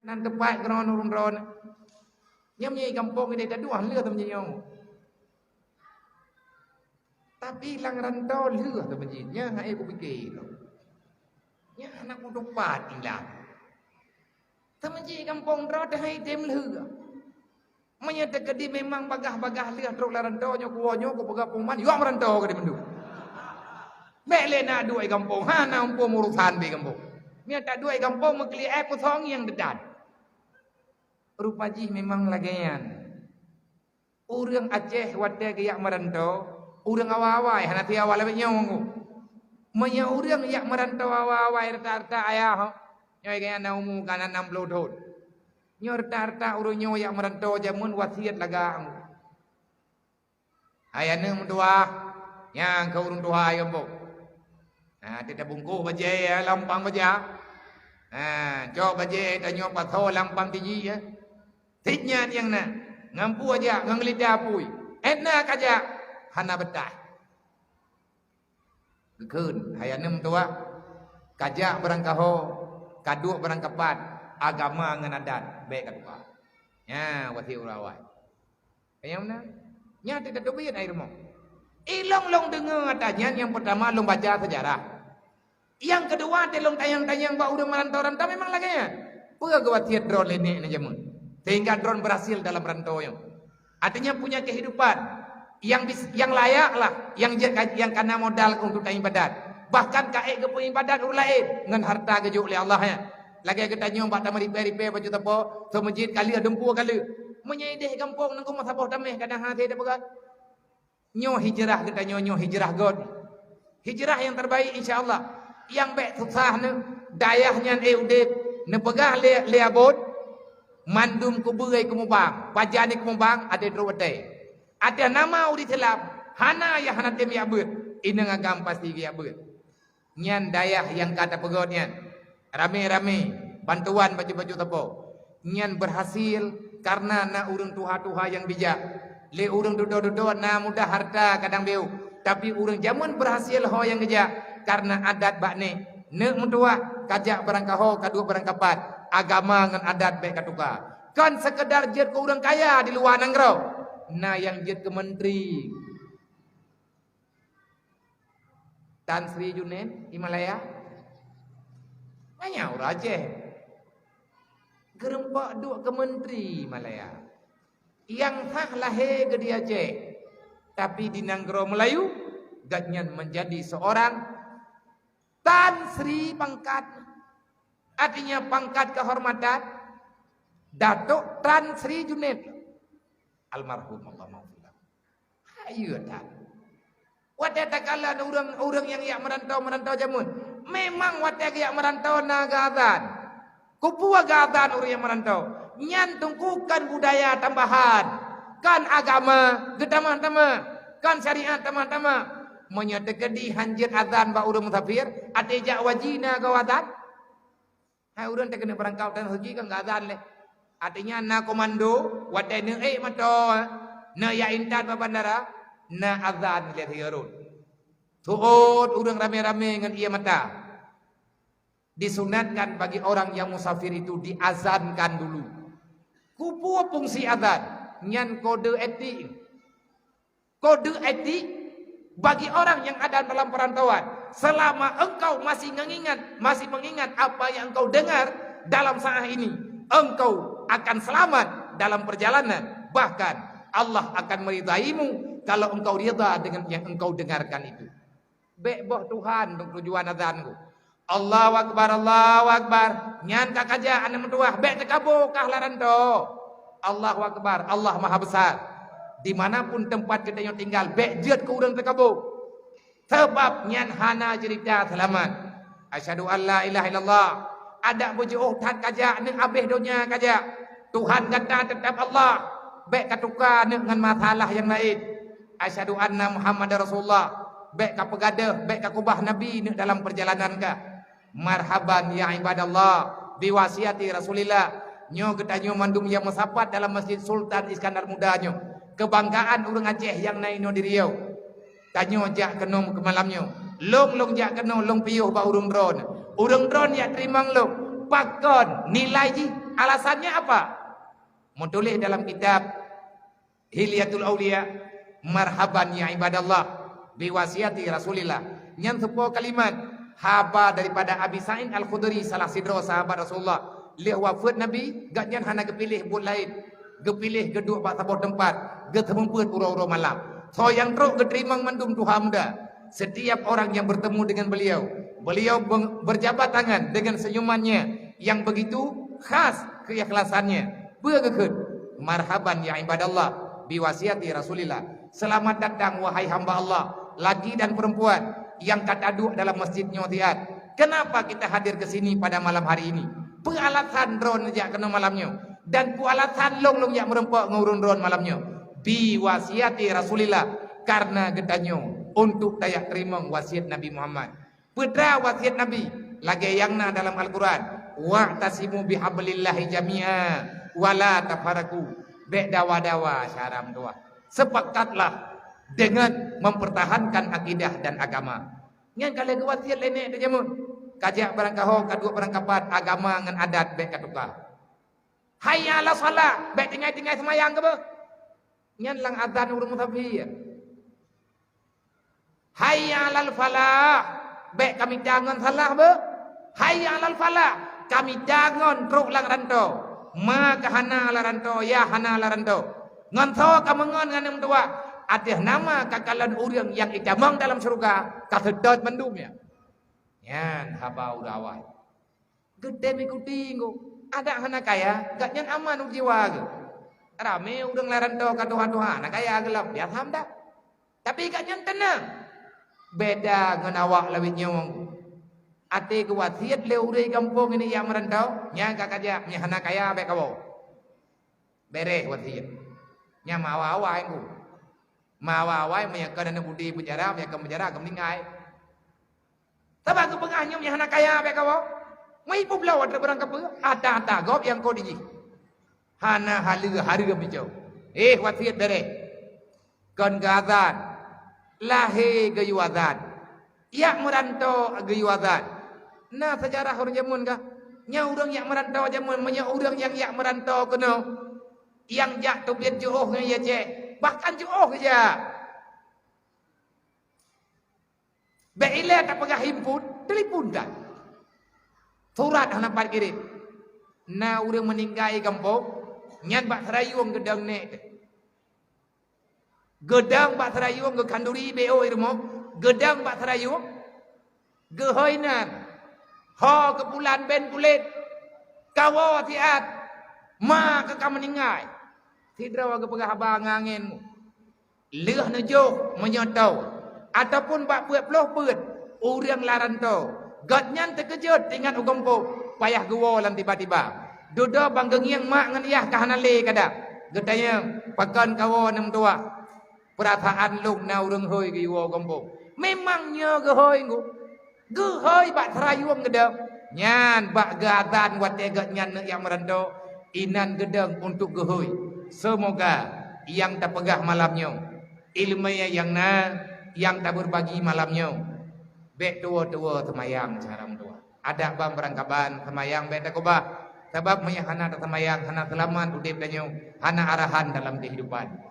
nan tepat keron urun ron nyam nyai kampung ini dah dua leh temen nyong tapi lang rantau leh temen nya ngai aku fikir nya anak untuk pat ilang temen nyai kampung ro dah hai tem leh menyata kedi memang bagah-bagah leh truk la rantau nyo kuonyo ko bagah puman yo merantau kedi mendu bele na dua kampung hana umpo urusan be kampung nya tak dua kampung mekli aku song yang dedan rupa jih memang lagian. Urang Aceh wate yak merantau, urang awal-awal hanati awal lebih nyong. Menya urang yak merantau awal-awal rata-rata ayah. Nyoi kaya naumu kanan 60 tahun. Nyo rata-rata urang nyo yak merantau jamun wasiat lagang. Ayane mendua yang ke urang tua ayam bo. Nah, tidak bungku baje lampang baja. Nah, jok baje tanyo patho lampang tinggi ya. Tidnya yang na ngampu aja nganglida pui enak aja hana betah keun hayanem tua kajak berangkaho kaduk berangkapat agama ngan adat baik kadua nya wati urawai ayam na nya tidak dobit air mo ilong long dengar adanya yang pertama long baca sejarah yang kedua telong tayang-tayang ba udah merantau-rantau memang lagi ya puga gawatiat drone ini na jamun sehingga drone berhasil dalam rantaunya. Artinya punya kehidupan yang layak lah, yang karena modal untuk ibadat. Bahkan kae ke ibadat urang lain ngan harta gejuk oleh Allah ya. Lagi kita nyo bak tamari repair baju tapo, so masjid kali dempu kali. Menyedeh kampung nang kumah sabah tameh kadang hati dah begat. Nyo hijrah kita nyo hijrah god. Hijrah yang terbaik insyaallah. Yang baik susah ne dayahnya udip ne pegah le abot mandum kuburai kumubang, pajani kumubang ada terwete. Ada nama udi telap, hana ya hana tem ya ber. Ini ngagam pasti ya ber. Nyan dayah yang kata pegodnya, rame-rame bantuan baju-baju tepo. Nyan berhasil karena na urang tuha-tuha yang bijak. Le urang dudo-dudo na mudah harta kadang beu. Tapi urang zaman berhasil ho yang bijak karena adat bakne. Ne mutua kajak berangkaho kadua berangkapat. Agama dengan adat baik katuka. Kan sekedar jet ke orang kaya di luar nangrau. Nah yang jet ke menteri. Tan Sri Junaid Himalaya. Nanya orang Aceh. Gerempak duk ke menteri Himalaya. Yang sah lahir ke di Aceh. Tapi di nangrau Melayu. Gatnyan menjadi seorang Tan Sri pangkat. Artinya pangkat kehormatan Datuk Tan Sri Junaid almarhum Allah maafillah. Ayo tak. Wate takala orang yang merantau jamun. Memang wate yang merantau nagazan. Kupua gazan orang yang merantau. Nyan tungkukan budaya tambahan. Kan agama gedama-tama. Kan syariat tama-tama. Menyatakan di hanjir azan ba urang musafir, atejak wajina gawatan. Hai urang tak kena berangkau dan haji kan enggak azan leh. Artinya na komando wadai ne mato na ya intan ba bandara na azan lihat hirun. Tuot urang rame-rame dengan ia mata. Disunatkan bagi orang yang musafir itu diazankan dulu. Kupu fungsi azan nyan kode etik. Kode etik bagi orang yang ada dalam perantauan. Selama engkau masih mengingat apa yang engkau dengar dalam saat ini, engkau akan selamat dalam perjalanan. Bahkan Allah akan meridaimu kalau engkau rida dengan yang engkau dengarkan itu. Beboh Tuhan untuk tujuan azanku. Allahu Akbar, Allahu Akbar. Nyan kakaja ane mentuah, bek tekabo kahlaran do. Allahu Akbar, Allah Maha Besar. Dimanapun tempat kita yang tinggal, bek jet ke urang tekabo. Sebab nyan hana cerita selamat. Asyhadu an la ilaha illallah. Ada bujuh tat kaja ning abeh dunia kaja. Tuhan kata tetap Allah. Bek katuka dengan masalah yang lain. Asyhadu anna Muhammadar Rasulullah. Bek ka pegadah, bek ka kubah Nabi dalam perjalanan ka. Marhaban ya ibadallah biwasiati Rasulillah. Nyo kita nyo mandum yang mesapat dalam Masjid Sultan Iskandar Muda nyo. Kebanggaan urang Aceh yang naino di Riau. Tanyo jak kenom ke malamnya. Long jak kenom long piuh ba urang drone. Urang drone ya terimang long. Pakon nilai ji Alasannya apa? Menulis dalam kitab Hilyatul Auliya, marhaban ya ibadallah biwasiati Rasulillah. Nyan sebuah kalimat haba daripada Abi Sa'id Al-Khudri, salah sidro sahabat Rasulullah. Leh wafat Nabi, gak nyan hana kepilih buat lain. Kepilih kedua pak sabot tempat, ketemput ura-ura malam. So yang teruk keterima mandum Tuhan muda. Setiap orang yang bertemu dengan beliau, beliau berjabat tangan dengan senyumannya yang begitu khas keikhlasannya. Bergeget, marhaban ya ibadallah biwasiati Rasulillah. Selamat datang wahai hamba Allah, laki dan perempuan yang kata duduk dalam masjid Nyotiat. Kenapa kita hadir ke sini pada malam hari ini? Peralatan drone jak kena malamnya, dan peralatan long yang merempak ngurun drone malamnya. Biwasiati Rasulillah, karena gedanyo untuk dayak terima wasiat Nabi Muhammad. Pedra wasiat Nabi lagi yang na dalam Al-Quran. Wa'tasimu bihablillahi jami'a wala tafaraku. Bek dawa-dawa syaram doa. Sepakatlah dengan mempertahankan akidah dan agama. Yang kalau wasiat lenek tu jamun. Kajak barang kaho, kaduk barang kapat, agama dengan adat bek katukah. Hayya ala salat, bek tinggal-tinggal semayang ke apa? Nyan lang adzan urung musafir. Hayya alal falah, bek kami jangan salah be. Hayya alal falah, kami jangan truk lang rantau. Maka hana la rantau, ya hana la rantau. Nganto kamangan nganem tua. Ada nama kakalan urang yang idamang dalam surga, kasedot mendumnya. Yan haba urawai. Gede mikuti ngo. Ada hana kaya, gak nyan aman jiwa ge. Rame urang la rantau ka Tuhan-Tuhan, nak kaya gelap dia hamda. Tapi gak nyan tenang. Beda dengan awak lawit nyong. Ate kewasiat leure kampung ini yang merantau, nya gak kaja, nya hana kaya be kawo. Bereh wasiat. Nya mawa-awa engku. Mawa-awa nya kana budi penjara, nya ke penjara ke meninggai. Tabak ke pengahnya nya hana kaya be kawo. Mai publau ada barang kape, ada gop yang kau diji. Hana harga bijau. Wasiat bereh. Kon gazan. Lahir gayuadan, yak merantau gayuadan. Nah sejarah orang jamun kah? Nya orang yang merantau jamun, nya orang yang yak merantau kena, yang jak tu biar jauh ya cek, bahkan jauh saja. Beila tak pegah himpun, telepon dah. Surat hana pat kirim. Nah orang meninggal kampung, nyan bak serayung gedang nek. Gedang bak serayung ke kanduri BO irmo, gedang bak serayung gehoinan ho ke bulan ben kulit kawo tiat ma ke kameningai tidrawa ke pegah abang angin leuh nejo menyotau ataupun bak puet ploh put urang larantau gatnyan terkejut ingat ugompo payah gewo lan tiba-tiba dodo bang gengiang mak ngan iyah kahanale kada gedanya pakan kawo nem tua. Perasaan lung na urang hoi ke iwo kampung. Memangnya gehoi ngu. Gehoi bak serayung gedang. Nyan bak gadan wat tegat nyan yang merantau. Inan gedang untuk gehoi. Semoga yang tak pegah malamnya. Ilmunya yang tak berbagi malamnya. Bek tua-tua semayang caram tua. Ada bang berangkaban semayang bek tak kobah. Sebab hana tak semayang, hana selamat udip danyo. Hana arahan dalam kehidupan.